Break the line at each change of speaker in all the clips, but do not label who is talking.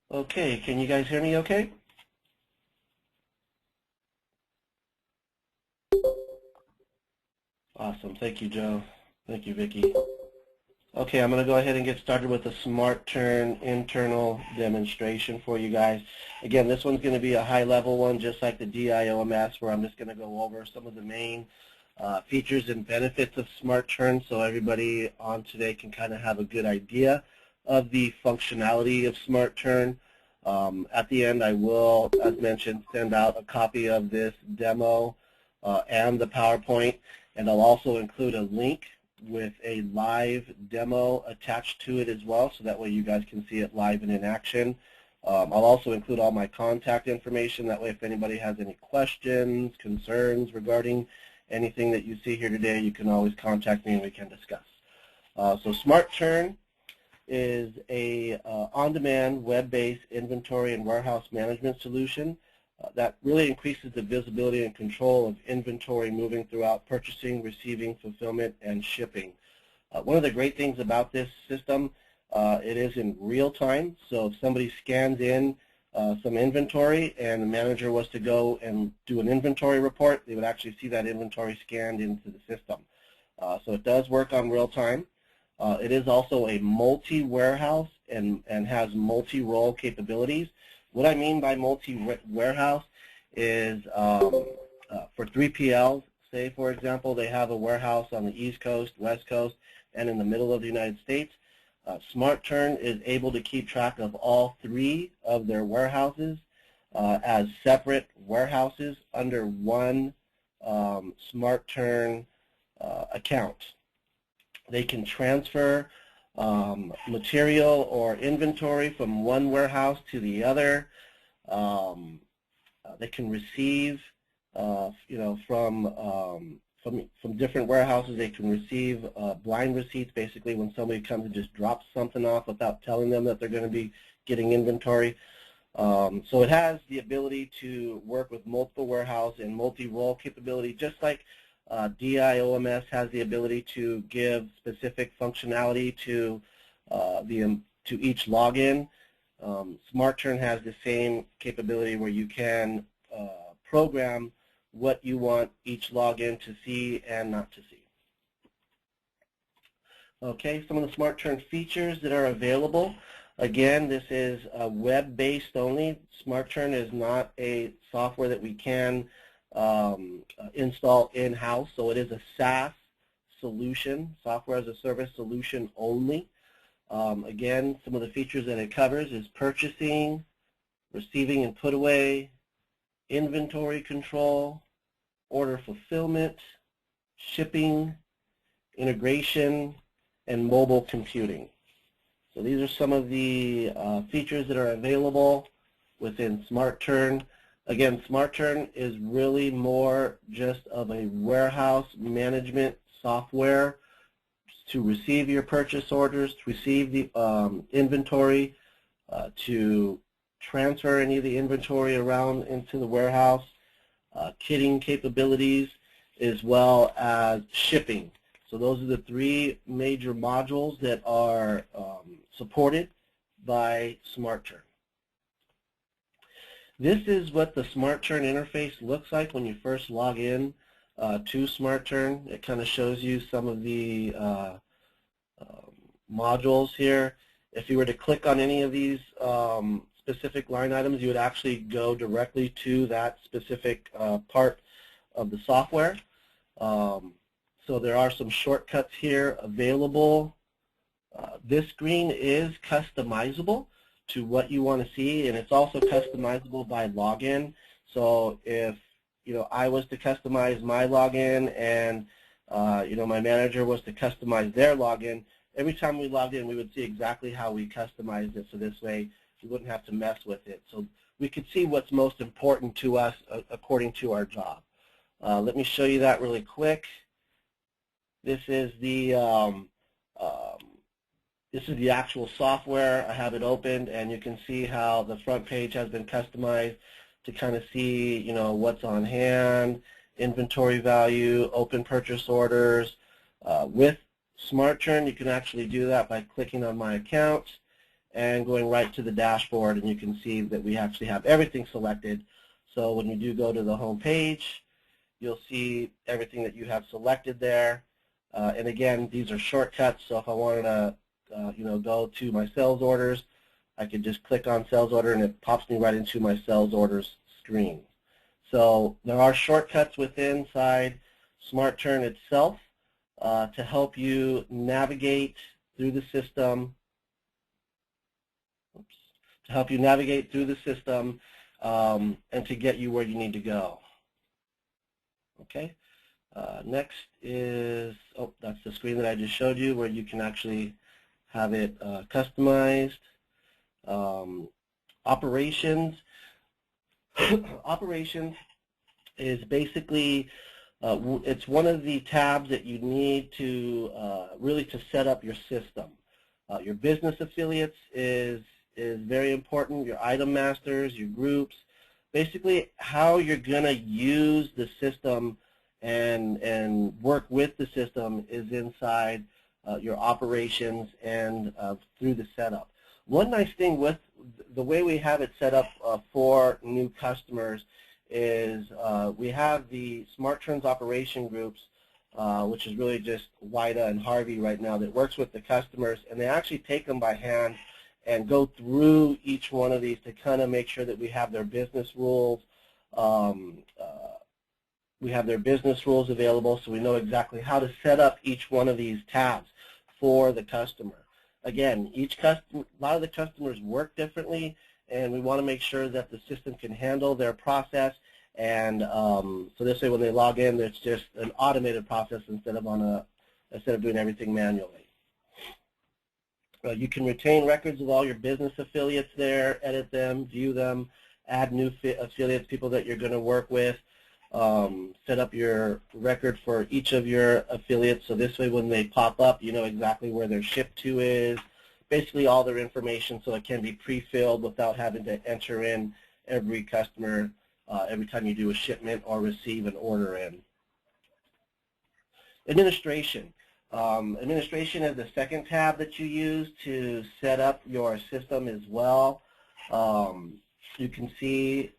Okay, can you guys hear me okay? Awesome. Thank you, Joe. Thank you, Vicki. Okay, I'm going to go ahead and get started with a SmartTurn internal demonstration for you guys. Again, this one's going to be a high-level one, just like the DIOMS, where I'm just going to go over some of the main features and benefits of SmartTurn so everybody on today can kind of have a good idea of the functionality of SmartTurn. At the end, I will, as mentioned, send out a copy of this demo and the PowerPoint, and I'll also include a link with a live demo attached to it as well, so that way you guys can see it live and in action. I'll also include all my contact information. That way if anybody has any questions, concerns regarding anything that you see here today, you can always contact me and we can discuss. So SmartTurn is a on-demand web-based inventory and warehouse management solution that really increases the visibility and control of inventory moving throughout purchasing, receiving, fulfillment, and shipping. One of the great things about this system, it is in real time. So if somebody scans in some inventory and the manager was to go and do an inventory report, they would actually see that inventory scanned into the system. So it does work on real time. It is also a multi-warehouse and has multi-role capabilities. What I mean by multi-warehouse is for 3PLs, say for example they have a warehouse on the East Coast, West Coast, and in the middle of the United States, SmartTurn is able to keep track of all three of their warehouses as separate warehouses under one SmartTurn account. They can transfer material or inventory from one warehouse to the other. They can receive, from different warehouses. They can receive blind receipts, basically when somebody comes and just drops something off without telling them that they're going to be getting inventory. So it has the ability to work with multiple warehouse and multi-role capability, just like DIOMS has the ability to give specific functionality to each login. SmartTurn has the same capability where you can program what you want each login to see and not to see. Okay, some of the SmartTurn features that are available. Again, this is web-based only. SmartTurn is not a software that we can install in-house, so it is a SaaS solution, software as a service solution only. Again, some of the features that it covers is purchasing, receiving and put away, inventory control, order fulfillment, shipping, integration, and mobile computing. So these are some of the features that are available within SmartTurn. Again, SmartTurn is really more just of a warehouse management software to receive your purchase orders, to receive the inventory, to transfer any of the inventory around into the warehouse, kitting capabilities, as well as shipping. So those are the three major modules that are supported by SmartTurn. This is what the SmartTurn interface looks like when you first log in to SmartTurn. It kind of shows you some of the modules here. If you were to click on any of these specific line items, you would actually go directly to that specific part of the software. So there are some shortcuts here available. This screen is customizable to what you want to see, and it's also customizable by login. So if I was to customize my login and my manager was to customize their login, every time we logged in we would see exactly how we customized it, so this way we wouldn't have to mess with it. So we could see what's most important to us according to our job. Let me show you that really quick. This is the This is the actual software. I have it opened, and you can see how the front page has been customized to kind of see, you know, what's on hand, inventory value, open purchase orders. With SmartTurn, you can actually do that by clicking on My Account and going right to the dashboard, and you can see that we actually have everything selected. So when you do go to the home page, you'll see everything that you have selected there. And again, these are shortcuts, so if I wanted to you know, go to my sales orders, I could just click on sales order and it pops me right into my sales orders screen. So there are shortcuts within inside SmartTurn itself to help you navigate through the system. To help you navigate through the system and to get you where you need to go. Okay. Next is, oh, that's the screen that I just showed you where you can actually have it customized. Operations. Operations is basically, it's one of the tabs that you need to really to set up your system. Your business affiliates is very important, your item masters, your groups, basically how you're going to use the system and work with the system is inside your operations and through the setup. One nice thing with the way we have it set up for new customers is we have the SmartTurn's operation groups, which is really just Wida and Harvey right now, that works with the customers, and they actually take them by hand and go through each one of these to kind of make sure that we have their business rules. We have their business rules available, so we know exactly how to set up each one of these tabs for the customer. Again, a lot of the customers work differently, and we want to make sure that the system can handle their process. And so this way, when they log in, it's just an automated process instead of doing everything manually. You can retain records of all your business affiliates there, edit them, view them, add new affiliates, people that you're going to work with, set up your record for each of your affiliates, so this way when they pop up, you know exactly where they're shipped to is, basically all their information, so it can be pre-filled without having to enter in every customer every time you do a shipment or receive an order in. Administration. Administration is the second tab that you use to set up your system as well. You can see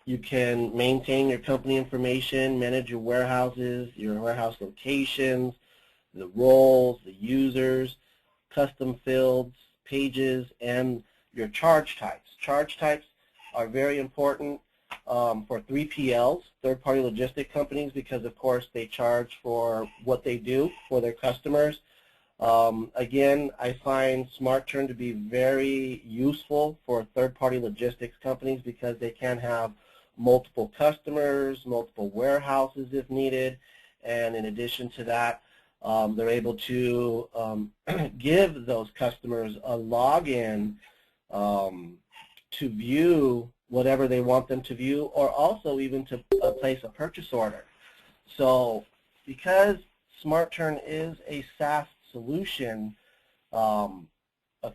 you can maintain your company information, manage your warehouses, your warehouse locations, the roles, the users, custom fields, pages, and your charge types. Charge types are very important for 3PLs, third-party logistic companies, because of course they charge for what they do for their customers. Again, I find SmartTurn to be very useful for third-party logistics companies because they can have multiple customers, multiple warehouses if needed, and in addition to that, they're able to give those customers a login to view whatever they want them to view, or also even to place a purchase order. So because SmartTurn is a SaaS solution, a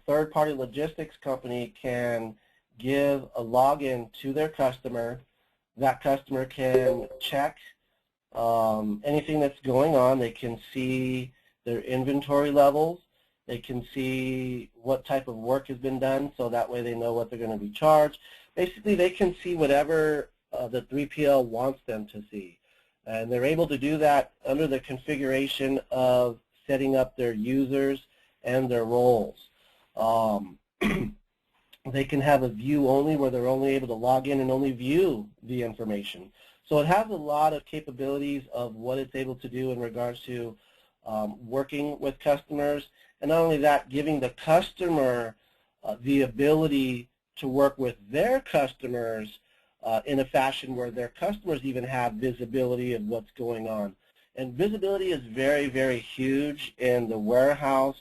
third-party logistics company can give a login to their customer. That customer can check anything that's going on. They can see their inventory levels. They can see what type of work has been done, so that way they know what they're going to be charged. Basically, they can see whatever the 3PL wants them to see. And they're able to do that under the configuration of setting up their users and their roles. They can have a view only, where they're only able to log in and only view the information. So it has a lot of capabilities of what it's able to do in regards to working with customers. And not only that, giving the customer the ability to work with their customers in a fashion where their customers even have visibility of what's going on. And visibility is very, very huge in the warehouse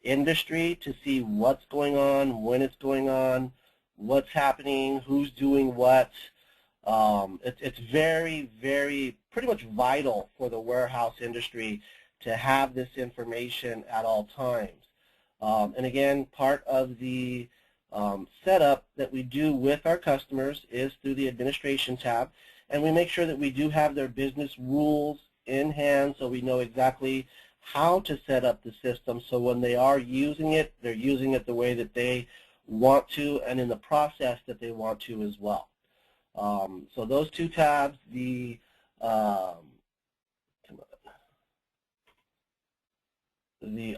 industry, to see what's going on, when it's going on, what's happening, who's doing what. It's very, very, pretty much vital for the warehouse industry to have this information at all times. And again, part of the setup that we do with our customers is through the administration tab, and we make sure that we do have their business rules in hand so we know exactly how to set up the system, so when they are using it, they're using it the way that they want to and in the process that they want to as well. So those two tabs, the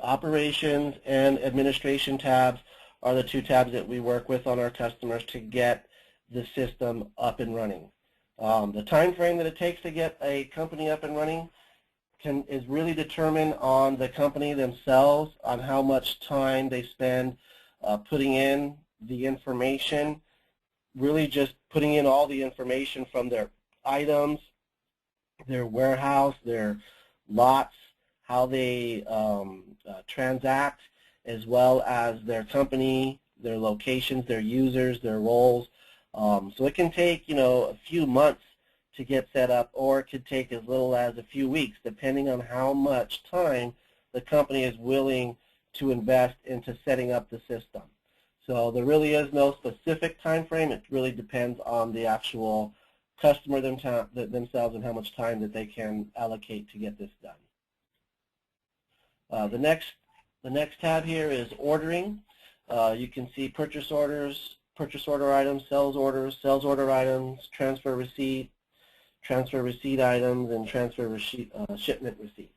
operations and administration tabs, are the two tabs that we work with on our customers to get the system up and running. The time frame that it takes to get a company up and running is really determined on the company themselves, on how much time they spend putting in the information, really just putting in all the information from their items, their warehouse, their lots, how they transact, as well as their company, their locations, their users, their roles. So it can take, a few months to get set up, or it could take as little as a few weeks, depending on how much time the company is willing to invest into setting up the system. So there really is no specific time frame. It really depends on the actual customer themselves and how much time that they can allocate to get this done. The next tab here is ordering. You can see purchase orders, purchase order items, sales order items, transfer receipt items, and shipment receipts.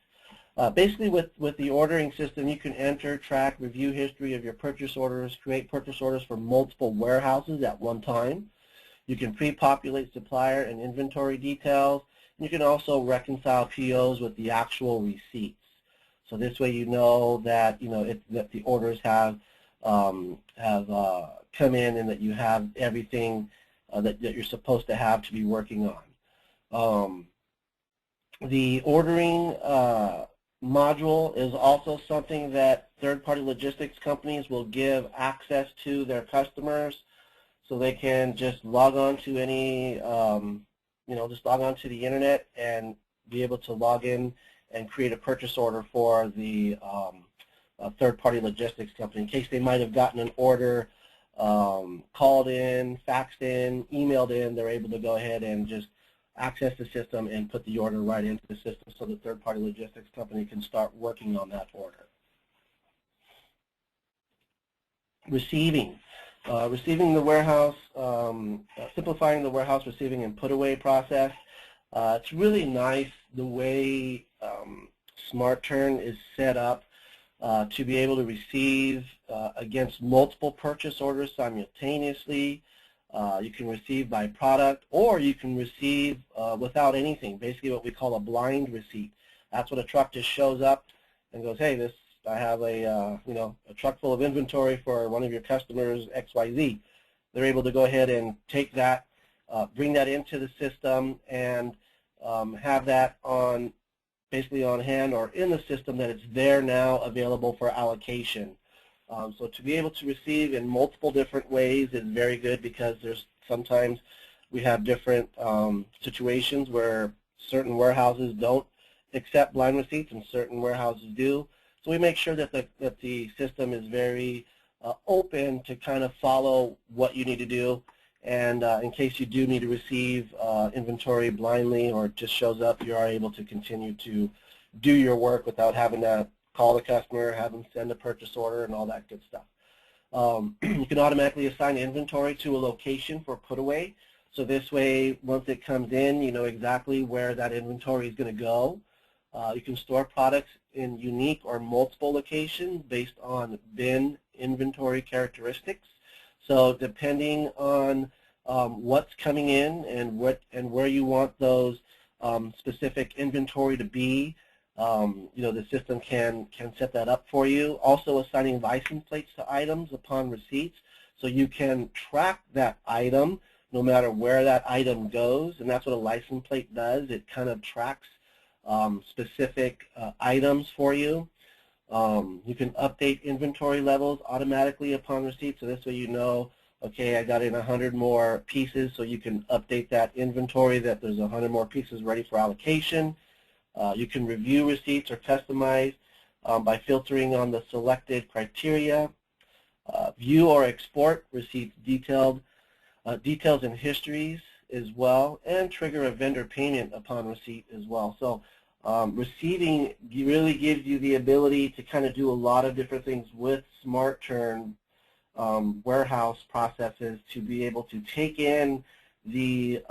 Basically, with the ordering system, you can enter, track, review history of your purchase orders, create purchase orders for multiple warehouses at one time. You can pre-populate supplier and inventory details. And you can also reconcile POs with the actual receipts. So this way, you know that that the orders have come in and that you have everything that you're supposed to have to be working on. The ordering module is also something that third-party logistics companies will give access to their customers, so they can just log on to any, just log on to the internet and be able to log in and create a purchase order for the third-party logistics company in case they might have gotten an order called in, faxed in, emailed in. They're able to go ahead and just access the system and put the order right into the system so the third-party logistics company can start working on that order. Receiving. Receiving the warehouse, simplifying the warehouse receiving and put-away process. It's really nice the way SmartTurn is set up to be able to receive against multiple purchase orders simultaneously. You can receive by product, or you can receive without anything, basically what we call a blind receipt. That's when a truck just shows up and goes, hey, I have a truck full of inventory for one of your customers, XYZ. They're able to go ahead and take that, bring that into the system, and have that basically on hand or in the system that it's there now available for allocation. So to be able to receive in multiple different ways is very good, because sometimes we have different situations where certain warehouses don't accept blind receipts and certain warehouses do. So we make sure that the system is very open to kind of follow what you need to do. And in case you do need to receive inventory blindly or it just shows up, you are able to continue to do your work without having to call the customer, have them send a purchase order, and all that good stuff. You can automatically assign inventory to a location for put away. So this way, once it comes in, you know exactly where that inventory is going to go. You can store products in unique or multiple locations based on bin inventory characteristics. So depending on what's coming in and where you want those specific inventory to be, the system can set that up for you. Also assigning license plates to items upon receipts, so you can track that item no matter where that item goes, and that's what a license plate does. It kind of tracks specific items for you. You can update inventory levels automatically upon receipt, so this way you know, okay, I got in 100 more pieces, so you can update that inventory that there's 100 more pieces ready for allocation. You can review receipts or customize by filtering on the selected criteria. View or export receipts details and histories as well, and trigger a vendor payment upon receipt as well. So receiving really gives you the ability to kind of do a lot of different things with SmartTurn warehouse processes to be able to take in the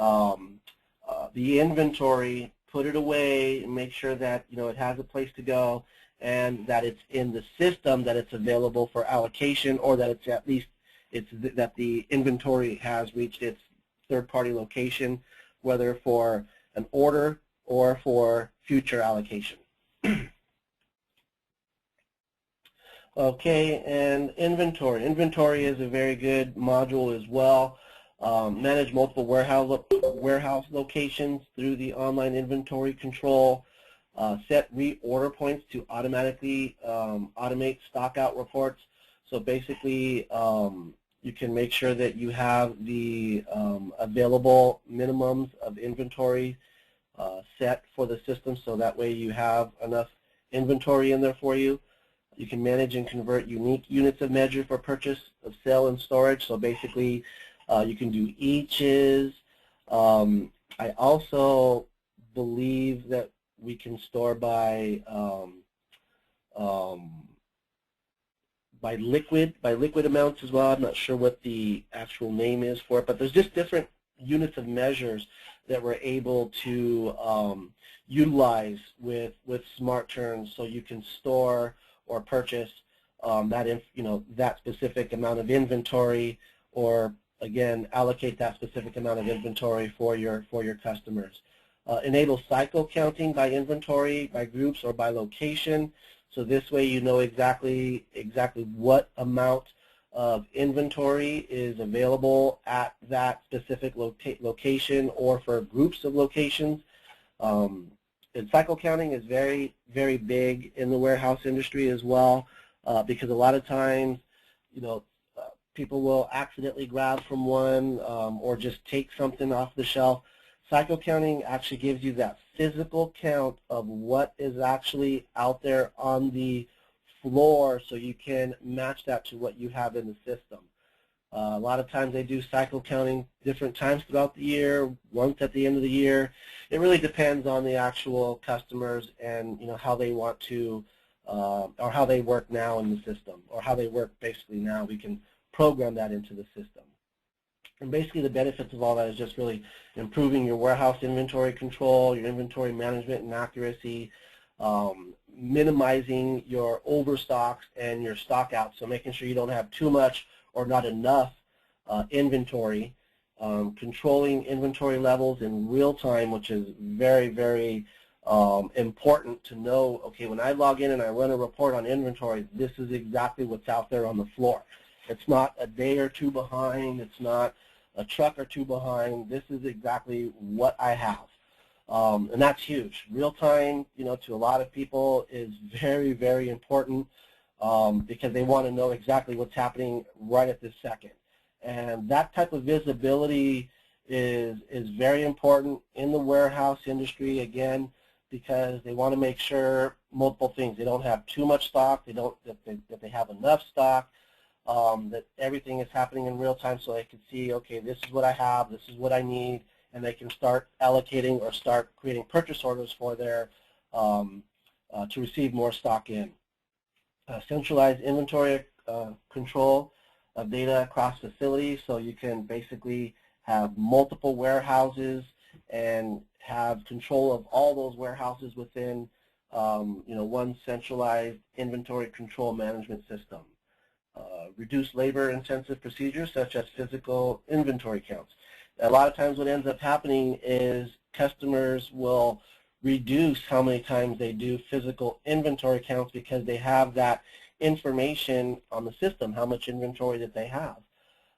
inventory, put it away, and make sure that it has a place to go, and that it's in the system, that it's available for allocation, or that it's at least that the inventory has reached its third-party location, whether for an order or for future allocation. Okay, and inventory. Inventory is a very good module as well. Manage multiple warehouse locations through the online inventory control. Set reorder points to automatically automate stock out reports. So basically, you can make sure that you have the available minimums of inventory set for the system, so that way you have enough inventory in there for you. You can manage and convert unique units of measure for purchase, of sale, and storage. So basically, you can do eaches. I also believe that we can store by liquid amounts as well. I'm not sure what the actual name is for it, but there's just different units of measures that we're able to utilize with SmartTurn, so you can store or purchase that specific amount of inventory, or again allocate that specific amount of inventory for your customers. Enable cycle counting by inventory, by groups, or by location. So this way you know exactly what amount of inventory is available at that specific location, or for groups of locations. And cycle counting is very, very big in the warehouse industry as well, because a lot of times, people will accidentally grab from one or just take something off the shelf. Cycle counting actually gives you that physical count of what is actually out there on the floor, so you can match that to what you have in the system. A lot of times they do cycle counting different times throughout the year, once at the end of the year. It really depends on the actual customers and how they want to, or how they work now in the system, or how they work basically now. We can program that into the system. And basically the benefits of all that is just really improving your warehouse inventory control, your inventory management and accuracy, minimizing your overstocks and your stock out, so making sure you don't have too much or not enough inventory, controlling inventory levels in real time, which is very, very important to know. Okay, when I log in and I run a report on inventory, this is exactly what's out there on the floor. It's not a day or two behind. It's not a truck or two behind. This is exactly what I have. And that's huge. Real time, to a lot of people is very, very important, because they want to know exactly what's happening right at this second. And that type of visibility is very important in the warehouse industry, again, because they want to make sure multiple things. They don't have too much stock. That they have enough stock. That everything is happening in real time, so they can see, okay, this is what I have, this is what I need, and they can start allocating or start creating purchase orders for their to receive more stock in. Centralized inventory control of data across facilities, so you can basically have multiple warehouses and have control of all those warehouses within one centralized inventory control management system. Reduce labor-intensive procedures such as physical inventory counts. A lot of times what ends up happening is customers will reduce how many times they do physical inventory counts, because they have that information on the system, how much inventory that they have.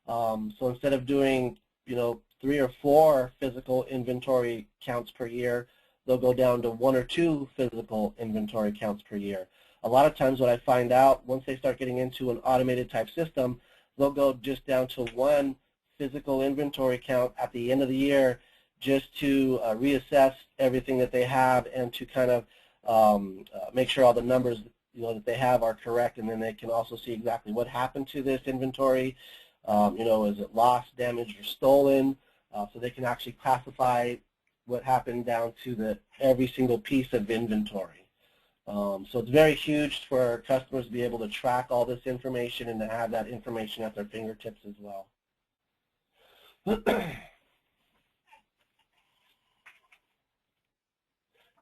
So instead of doing 3 or 4 physical inventory counts per year, they'll go down to 1 or 2 physical inventory counts per year. A lot of times what I find out, once they start getting into an automated type system, they'll go just down to 1 physical inventory count at the end of the year, just to reassess everything that they have and to kind of make sure all the numbers that they have are correct, and then they can also see exactly what happened to this inventory. Is it lost, damaged, or stolen? So they can actually classify what happened down to every single piece of inventory. So it's very huge for customers to be able to track all this information and to have that information at their fingertips as well.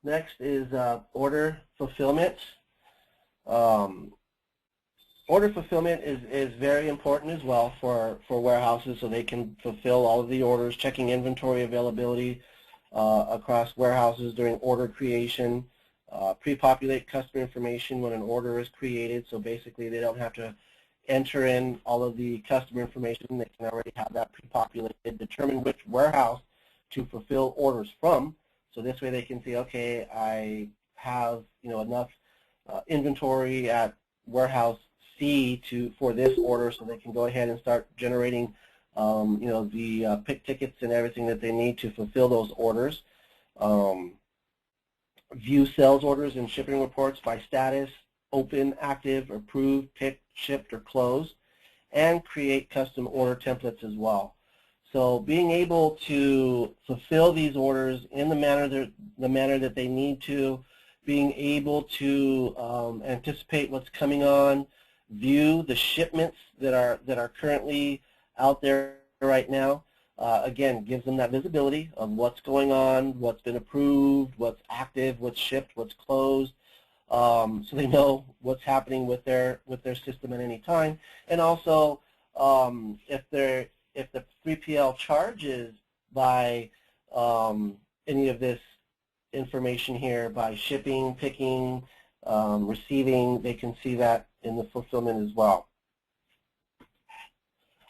Next is order fulfillment. Order fulfillment is very important as well for warehouses, so they can fulfill all of the orders, checking inventory availability across warehouses during order creation, pre-populate customer information when an order is created, so basically they don't have to enter in all of the customer information. They can already have that pre-populated, determine which warehouse to fulfill orders from, so this way they can see, okay, I have enough inventory at warehouse C for this order, so they can go ahead and start generating the pick tickets and everything that they need to fulfill those orders. View sales orders and shipping reports by status, open, active, approved, picked, shipped, or closed, and create custom order templates as well. So being able to fulfill these orders in the manner that they need to, being able to anticipate what's coming on, view the shipments that are currently out there right now. Again, gives them that visibility of what's going on, what's been approved, what's active, what's shipped, what's closed, so they know what's happening with their system at any time. And also, if the 3PL charges by any of this information here, by shipping, picking, receiving, they can see that in the fulfillment as well.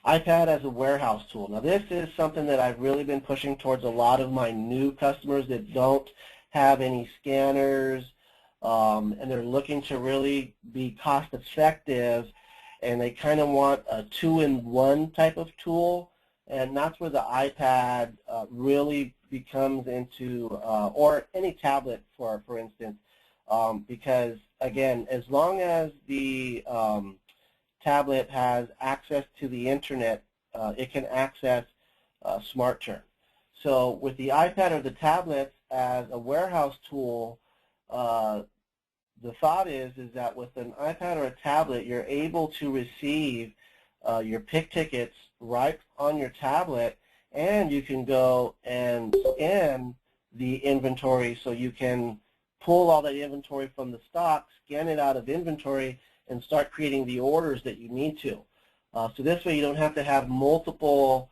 iPad as a warehouse tool. Now this is something that I've really been pushing towards a lot of my new customers that don't have any scanners, and they're looking to really be cost effective, and they kind of want a two-in-one type of tool, and that's where the iPad really becomes into, or any tablet for instance, because again, as long as the tablet has access to the internet, it can access SmartTurn. So with the iPad or the tablet as a warehouse tool, the thought is that with an iPad or a tablet, you're able to receive your pick tickets right on your tablet, and you can go and scan the inventory, so you can pull all that inventory from the stock, scan it out of inventory, and start creating the orders that you need to. So this way you don't have to have multiple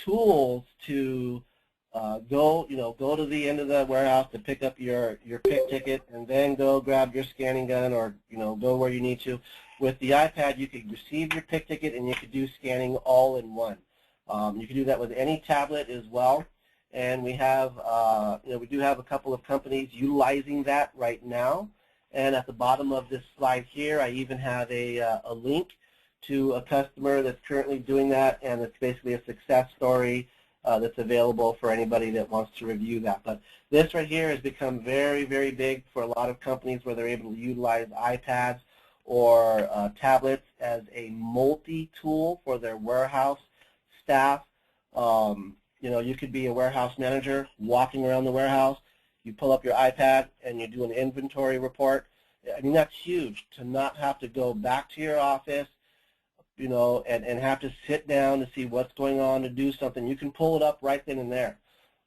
tools to go to the end of the warehouse to pick up your pick ticket and then go grab your scanning gun, or go where you need to. With the iPad, you could receive your pick ticket and you could do scanning all in one. You can do that with any tablet as well. And we have, we do have a couple of companies utilizing that right now. And at the bottom of this slide here, I even have a link to a customer that's currently doing that, and it's basically a success story that's available for anybody that wants to review that. But this right here has become very, very big for a lot of companies, where they're able to utilize iPads or tablets as a multi-tool for their warehouse staff. You could be a warehouse manager walking around the warehouse. You pull up your iPad and you do an inventory report. I mean, that's huge, to not have to go back to your office, and have to sit down to see what's going on to do something. You can pull it up right then and there.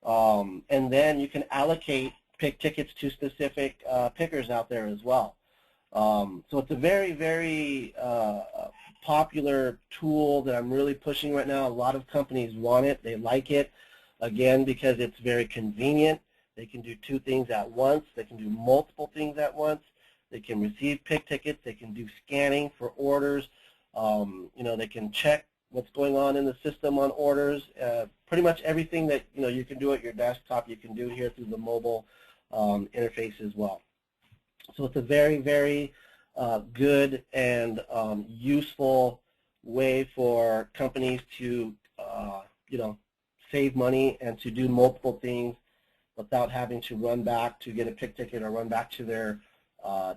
And then you can allocate pick tickets to specific pickers out there as well. So it's a very, very popular tool that I'm really pushing right now. A lot of companies want it. They like it, again, because it's very convenient. They can do two things at once. They can do multiple things at once. They can receive pick tickets. They can do scanning for orders. They can check what's going on in the system on orders. Pretty much everything that you can do at your desktop, you can do here through the mobile interface as well. So it's a very, very good and useful way for companies to save money and to do multiple things without having to run back to get a pick ticket or run back to their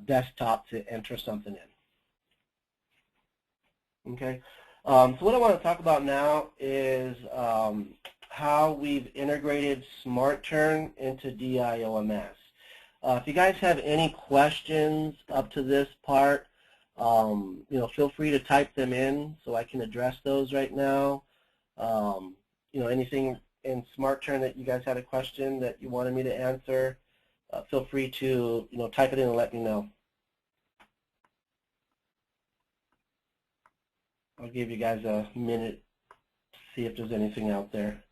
desktop to enter something in. Okay, so what I want to talk about now is how we've integrated SmartTurn into DIOMS. If you guys have any questions up to this part, feel free to type them in so I can address those right now. Anything in SmartTurn that you guys had a question that you wanted me to answer, feel free to type it in and let me know. I'll give you guys a minute to see if there's anything out there.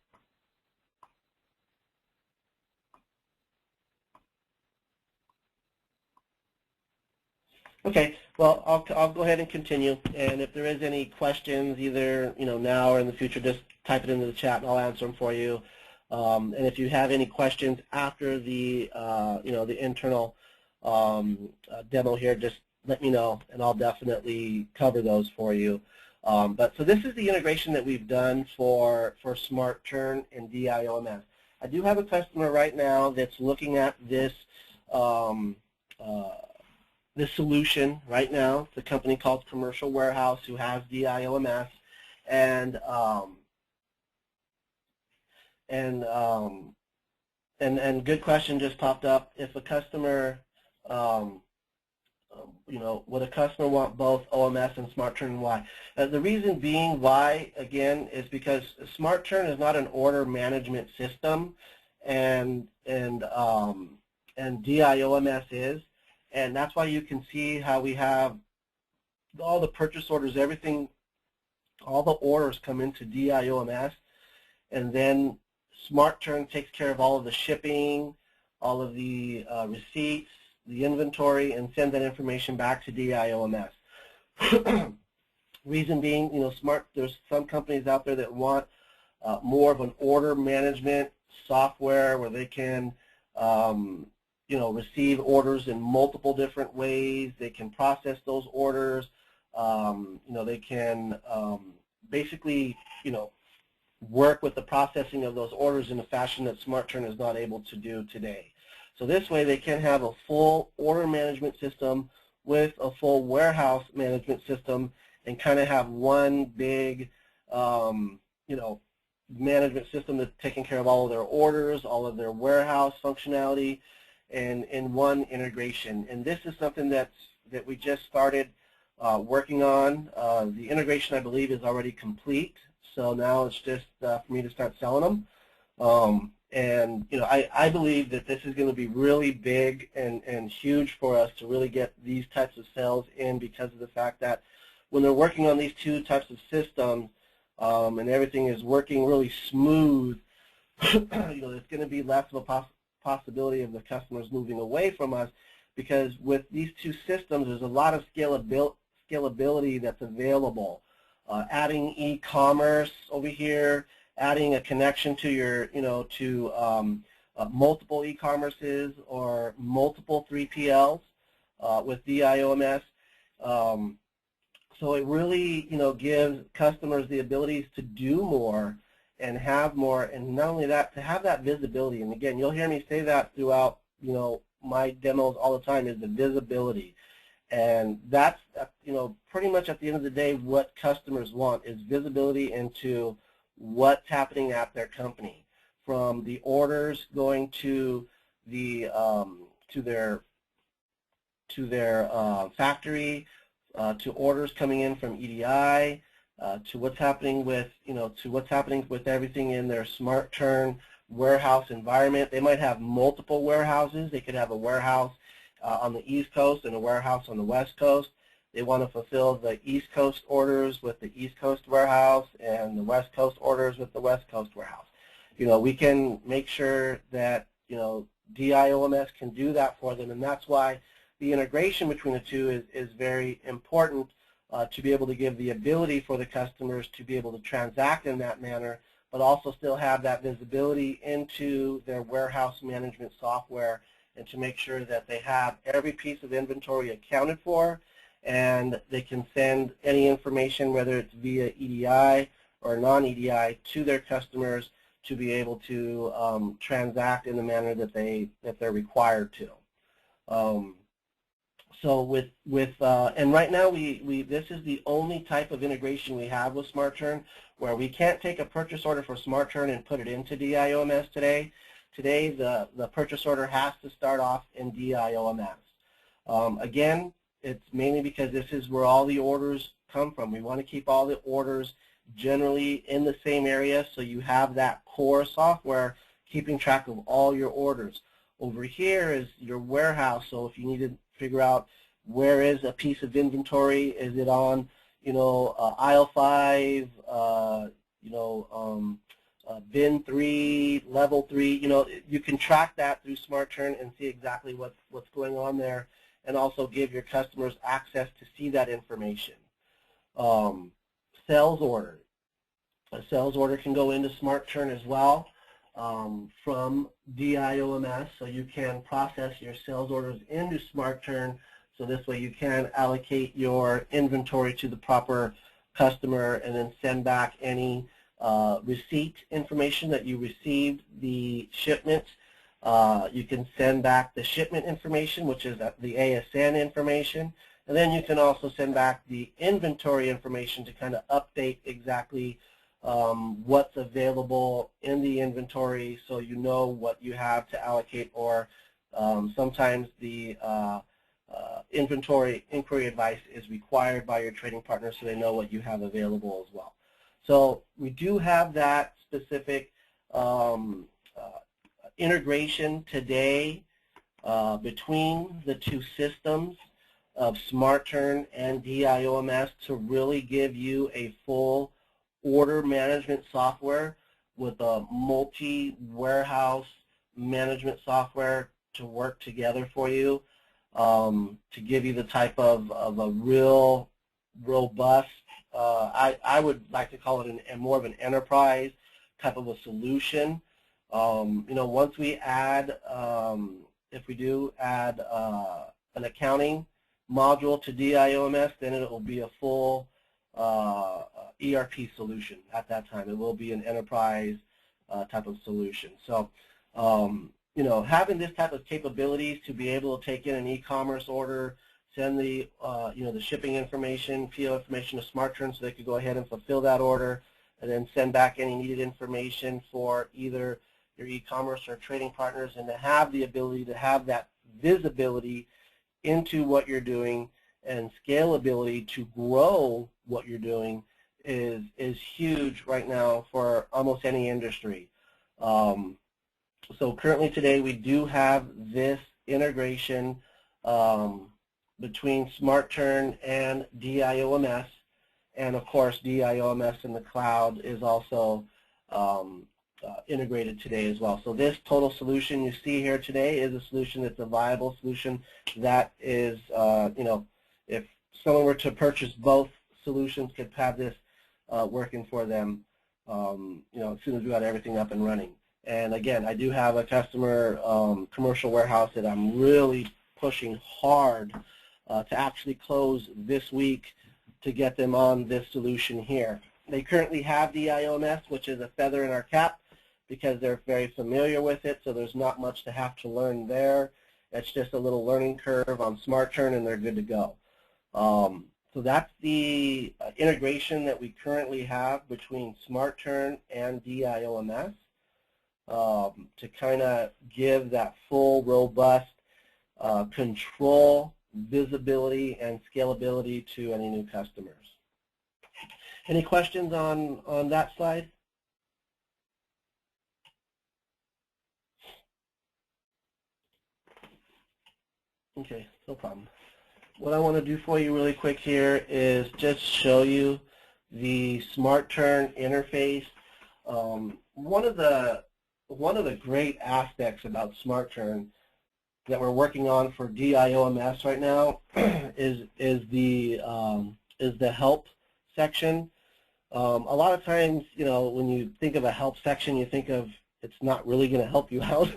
Okay, well, I'll go ahead and continue, and if there is any questions, either now or in the future, just type it into the chat and I'll answer them for you. And if you have any questions after the the internal demo here, just let me know, and I'll definitely cover those for you. So this is the integration that we've done for SmartTurn and DIOMS. I do have a customer right now that's looking at this this solution right now. It's a company called Commercial Warehouse who has DIOMS, and good question just popped up. If a customer, would a customer want both OMS and SmartTurn, and why? The reason being why, again, is because SmartTurn is not an order management system, and DIOMS is. And that's why you can see how we have all the purchase orders, everything, all the orders come into DIOMS, and then SmartTurn takes care of all of the shipping, all of the receipts, the inventory, and sends that information back to DIOMS. Reason being, there's some companies out there that want more of an order management software where they can receive orders in multiple different ways. They can process those orders. They can basically, work with the processing of those orders in a fashion that SmartTurn is not able to do today. So this way they can have a full order management system with a full warehouse management system and kind of have one big, management system that's taking care of all of their orders, all of their warehouse functionality, and in one integration. And this is something that we just started working on. The integration, I believe, is already complete. So now it's just for me to start selling them. I believe that this is going to be really big and huge for us to really get these types of sales in, because of the fact that when they're working on these two types of systems and everything is working really smooth, there's going to be less of a possibility of the customers moving away from us, because with these two systems there's a lot of scalability that's available. Adding e-commerce over here, adding a connection to your, multiple e-commerces or multiple 3PLs with DIOMS. So it really, gives customers the abilities to do more and have more, and not only that, to have that visibility. And again, you'll hear me say that throughout, my demos all the time, is the visibility. And that's, pretty much at the end of the day, what customers want is visibility into what's happening at their company, from the orders going to the to their factory, to orders coming in from EDI, to what's happening with everything in their SmartTurn warehouse environment. They might have multiple warehouses. They could have a warehouse on the East Coast and a warehouse on the West Coast. They want to fulfill the East Coast orders with the East Coast warehouse and the West Coast orders with the West Coast warehouse. We can make sure that, DIOMS can do that for them, and that's why the integration between the two is very important, to be able to give the ability for the customers to be able to transact in that manner, but also still have that visibility into their warehouse management software, and to make sure that they have every piece of inventory accounted for, and they can send any information, whether it's via EDI or non-EDI, to their customers to be able to transact in the manner that they're required to. So and right now this is the only type of integration we have with SmartTurn where we can't take a purchase order for SmartTurn and put it into DIOMS today. Today the purchase order has to start off in DIOMS. Again, it's mainly because this is where all the orders come from. We want to keep all the orders generally in the same area so you have that core software keeping track of all your orders. Over here is your warehouse, so if you need to figure out where is a piece of inventory, is it on, aisle 5, bin 3, level 3, you can track that through SmartTurn and see exactly what's going on there, and also give your customers access to see that information. Sales order. A sales order can go into SmartTurn as well from DIOMS, so you can process your sales orders into SmartTurn, so this way you can allocate your inventory to the proper customer and then send back any receipt information that you received the shipment. You can send back the shipment information, which is the ASN information, and then you can also send back the inventory information to kind of update exactly what's available in the inventory so you know what you have to allocate, or sometimes the inventory inquiry advice is required by your trading partner so they know what you have available as well. So we do have that specific integration today between the two systems of SmartTurn and DIOMS to really give you a full order management software with a multi-warehouse management software to work together for you, to give you the type of a real robust, I would like to call it more of an enterprise type of a solution. Once we add, if we do add an accounting module to DIOMS, then it will be a full ERP solution at that time. It will be an enterprise type of solution. So, having this type of capabilities to be able to take in an e-commerce order, send the, the shipping information, PO information to SmartTurn so they could go ahead and fulfill that order, and then send back any needed information for either your e-commerce or trading partners, and to have the ability to have that visibility into what you're doing and scalability to grow what you're doing is huge right now for almost any industry. So currently today we do have this integration between SmartTurn and DIOMS, and of course DIOMS in the cloud is also integrated today as well. So this total solution you see here today is a solution that's a viable solution that is, if someone were to purchase both solutions, could have this working for them, as soon as we got everything up and running. And again, I do have a customer commercial warehouse that I'm really pushing hard to actually close this week to get them on this solution here. They currently have DIOMS, which is a feather in our cap because they're very familiar with it, so there's not much to have to learn there. It's just a little learning curve on SmartTurn and they're good to go. So that's the integration that we currently have between SmartTurn and DIOMS to kind of give that full, robust control, visibility, and scalability to any new customers. Any questions on that slide? Okay, no problem. What I want to do for you really quick here is just show you the SmartTurn interface. One of the great aspects about SmartTurn that we're working on for DIOMS right now is the help section. A lot of times, when you think of a help section, you think of it's not really going to help you out.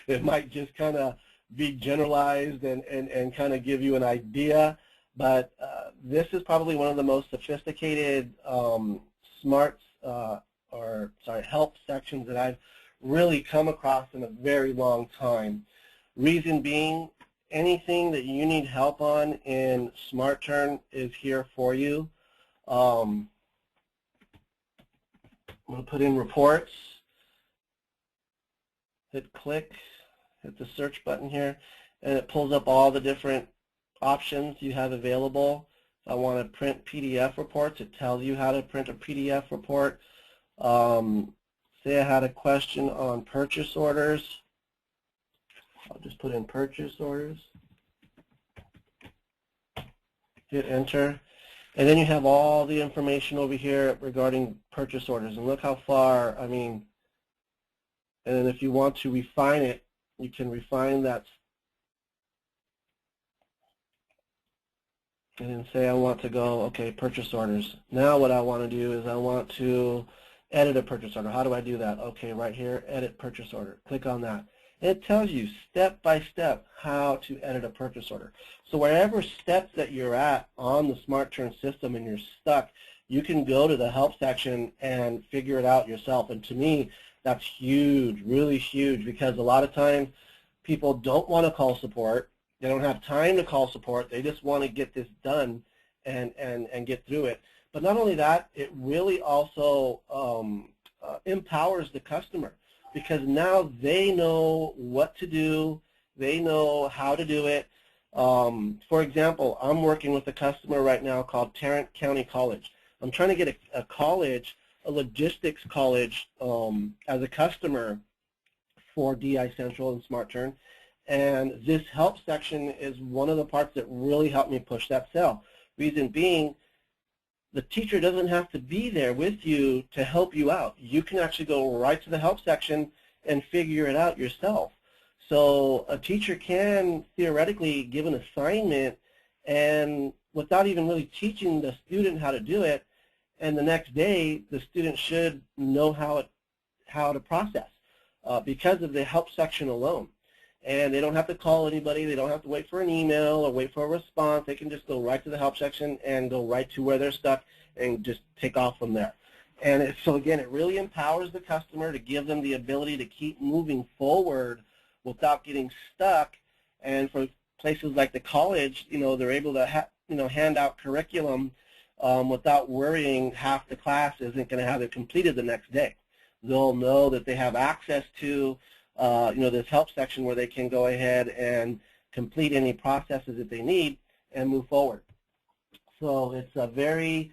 It might just kind of be generalized and kind of give you an idea, but this is probably one of the most sophisticated help sections that I've really come across in a very long time. Reason being, anything that you need help on in SmartTurn is here for you. I'm going to put in reports, hit click, hit the search button here, and it pulls up all the different options you have available. If I want to print PDF reports, it tells you how to print a PDF report. Say I had a question on purchase orders. I'll just put in purchase orders. Hit enter. And then you have all the information over here regarding purchase orders. And look how far, I mean, and if you want to refine it, you can refine that. And then say I want to go, okay, purchase orders. Now what I want to do is I want to edit a purchase order. How do I do that? Okay, right here, edit purchase order. Click on that. It tells you step by step how to edit a purchase order. So wherever steps that you're at on the SmartTurn system and you're stuck, you can go to the help section and figure it out yourself. And to me, that's huge, really huge, because a lot of times people don't want to call support. They don't have time to call support. They just want to get this done and get through it. But not only that, it really also empowers the customer, because now they know what to do. They know how to do it. For example, I'm working with a customer right now called Tarrant County College. I'm trying to get a college, a logistics college, as a customer for DiCentral and SmartTurn. And this help section is one of the parts that really helped me push that sale. Reason being, the teacher doesn't have to be there with you to help you out. You can actually go right to the help section and figure it out yourself. So a teacher can theoretically give an assignment and without even really teaching the student how to do it, and the next day the student should know how to process because of the help section alone. And they don't have to call anybody. They don't have to wait for an email or wait for a response. They can just go right to the help section and go right to where they're stuck and just take off from there. And so again, it really empowers the customer to give them the ability to keep moving forward without getting stuck. And for places like the college, they're able to hand out curriculum without worrying half the class isn't going to have it completed the next day. They'll know that they have access to this help section where they can go ahead and complete any processes that they need and move forward. So it's a very,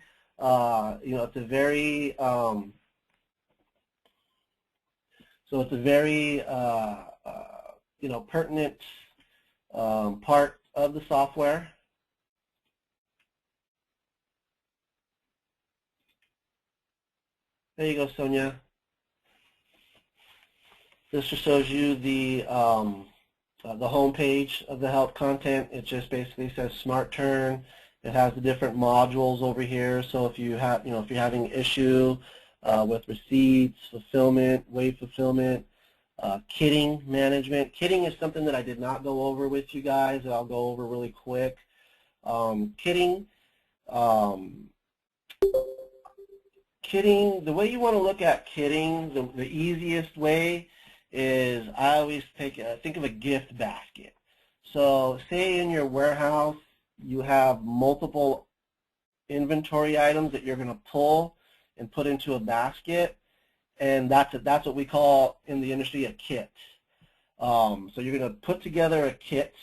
pertinent part of the software. There you go, Sonia. This just shows you the home page of the help content. It just basically says SmartTurn. It has the different modules over here. So if you have, if you're having an issue with receipts, fulfillment, wave fulfillment, kitting management. Kitting is something that I did not go over with you guys that I'll go over really quick. Kitting, the way you want to look at kitting, the easiest way is I always think of a gift basket. So say in your warehouse you have multiple inventory items that you're going to pull and put into a basket, and that's what we call in the industry a kit. So you're going to put together a kit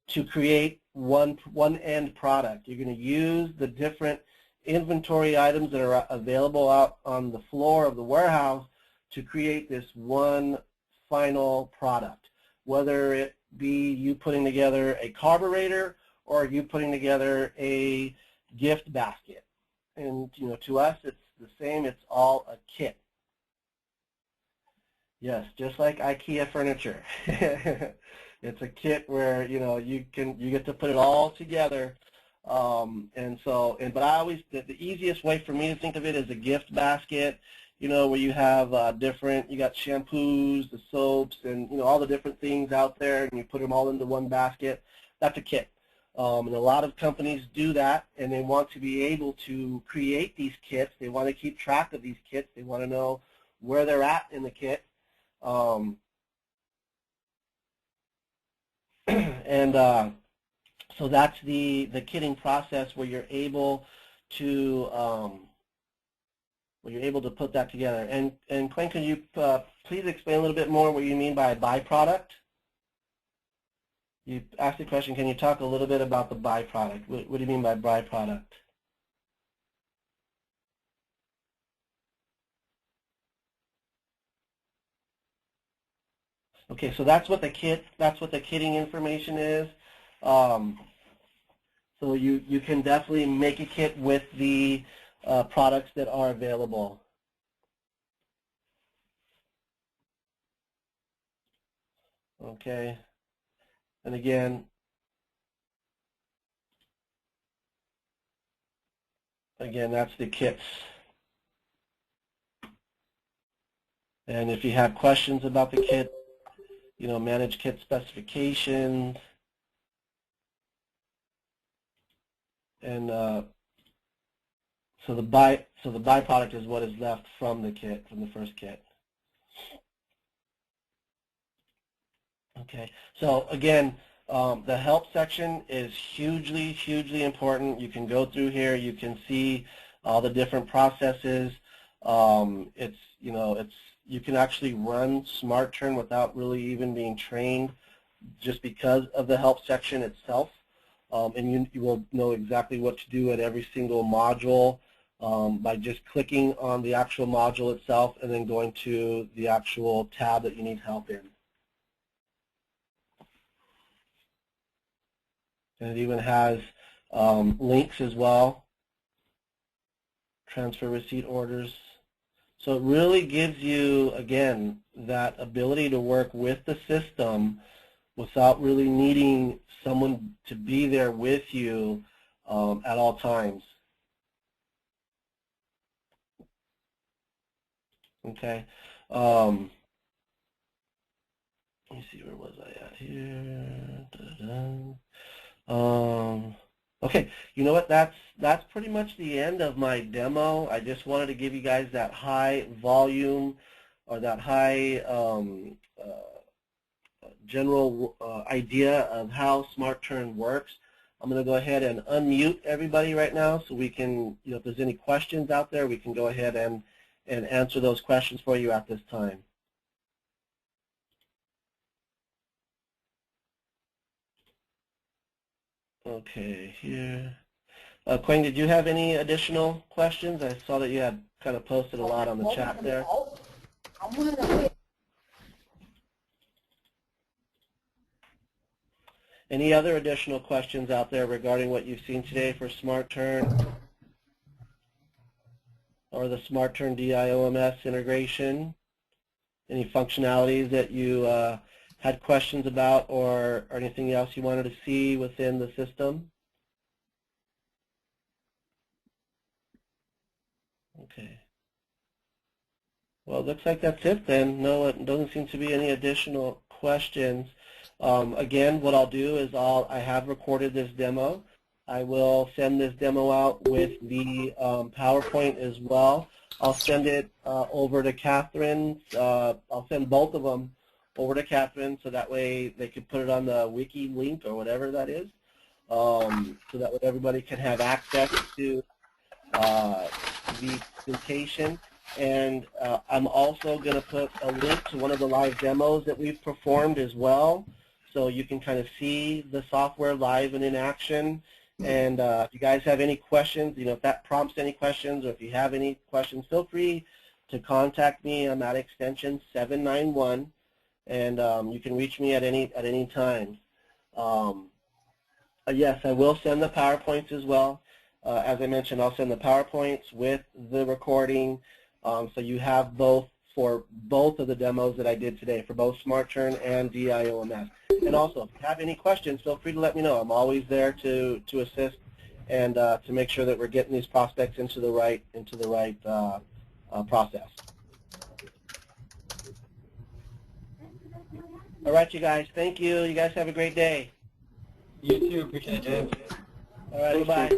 to create one end product. You're going to use the different inventory items that are available out on the floor of the warehouse to create this one final product, whether it be you putting together a carburetor or you putting together a gift basket. And to us it's the same, it's all a kit. Yes, just like IKEA furniture. It's a kit where you get to put it all together. But I always, the easiest way for me to think of it is a gift basket, where you have you got shampoos, the soaps, and all the different things out there, and you put them all into one basket. That's a kit. And a lot of companies do that, and they want to be able to create these kits. They want to keep track of these kits. They want to know where they're at in the kit. And so that's the kitting process where you're able to put that together. And Quinn, can you please explain a little bit more what you mean by byproduct? You asked the question, can you talk a little bit about the byproduct? What do you mean by byproduct? Okay, so that's what the kitting information is. So you can definitely make a kit with the products that are available. Okay, and again, that's the kits. And if you have questions about the kit, manage kit specifications, and so the byproduct is what is left from the kit, from the first kit. Okay, so again, the help section is hugely important. You can go through here, you can see all the different processes. You can actually run SmartTurn without really even being trained, just because of the help section itself. And you will know exactly what to do at every single module by just clicking on the actual module itself and then going to the actual tab that you need help in. And it even has links as well, transfer receipt orders. So it really gives you, again, that ability to work with the system without really needing someone to be there with you at all times. Okay. Let me see, where was I at here? Okay, you know what? That's pretty much the end of my demo. I just wanted to give you guys that high volume or that high general idea of how SmartTurn works. I'm going to go ahead and unmute everybody right now so we can, if there's any questions out there, we can go ahead and answer those questions for you at this time. Okay, here. Quang, did you have any additional questions? I saw that you had kind of posted a lot on the chat there. Any other additional questions out there regarding what you've seen today for SmartTurn or the SmartTurn DIOMS integration? Any functionalities that you had questions about or anything else you wanted to see within the system? Okay. Well, it looks like that's it then. No, it doesn't seem to be any additional questions. Again, what I'll do is I have recorded this demo. I will send this demo out with the PowerPoint as well. I'll send it over to Catherine. I'll send both of them over to Catherine so that way they could put it on the wiki link or whatever that is, so that way everybody can have access to the presentation. And I'm also going to put a link to one of the live demos that we've performed as well, so you can kind of see the software live and in action. And if you guys have any questions, if that prompts any questions, or if you have any questions, feel free to contact me. I'm at extension 791, and you can reach me at any time. Yes, I will send the PowerPoints as well. As I mentioned, I'll send the PowerPoints with the recording, so you have both for both of the demos that I did today, for both SmartTurn and DIOMS. And also, if you have any questions, feel free to let me know. I'm always there to assist and to make sure that we're getting these prospects into the right process. All right, you guys. Thank you. You guys have a great day.
You too. Appreciate it, James.
All right. Bye.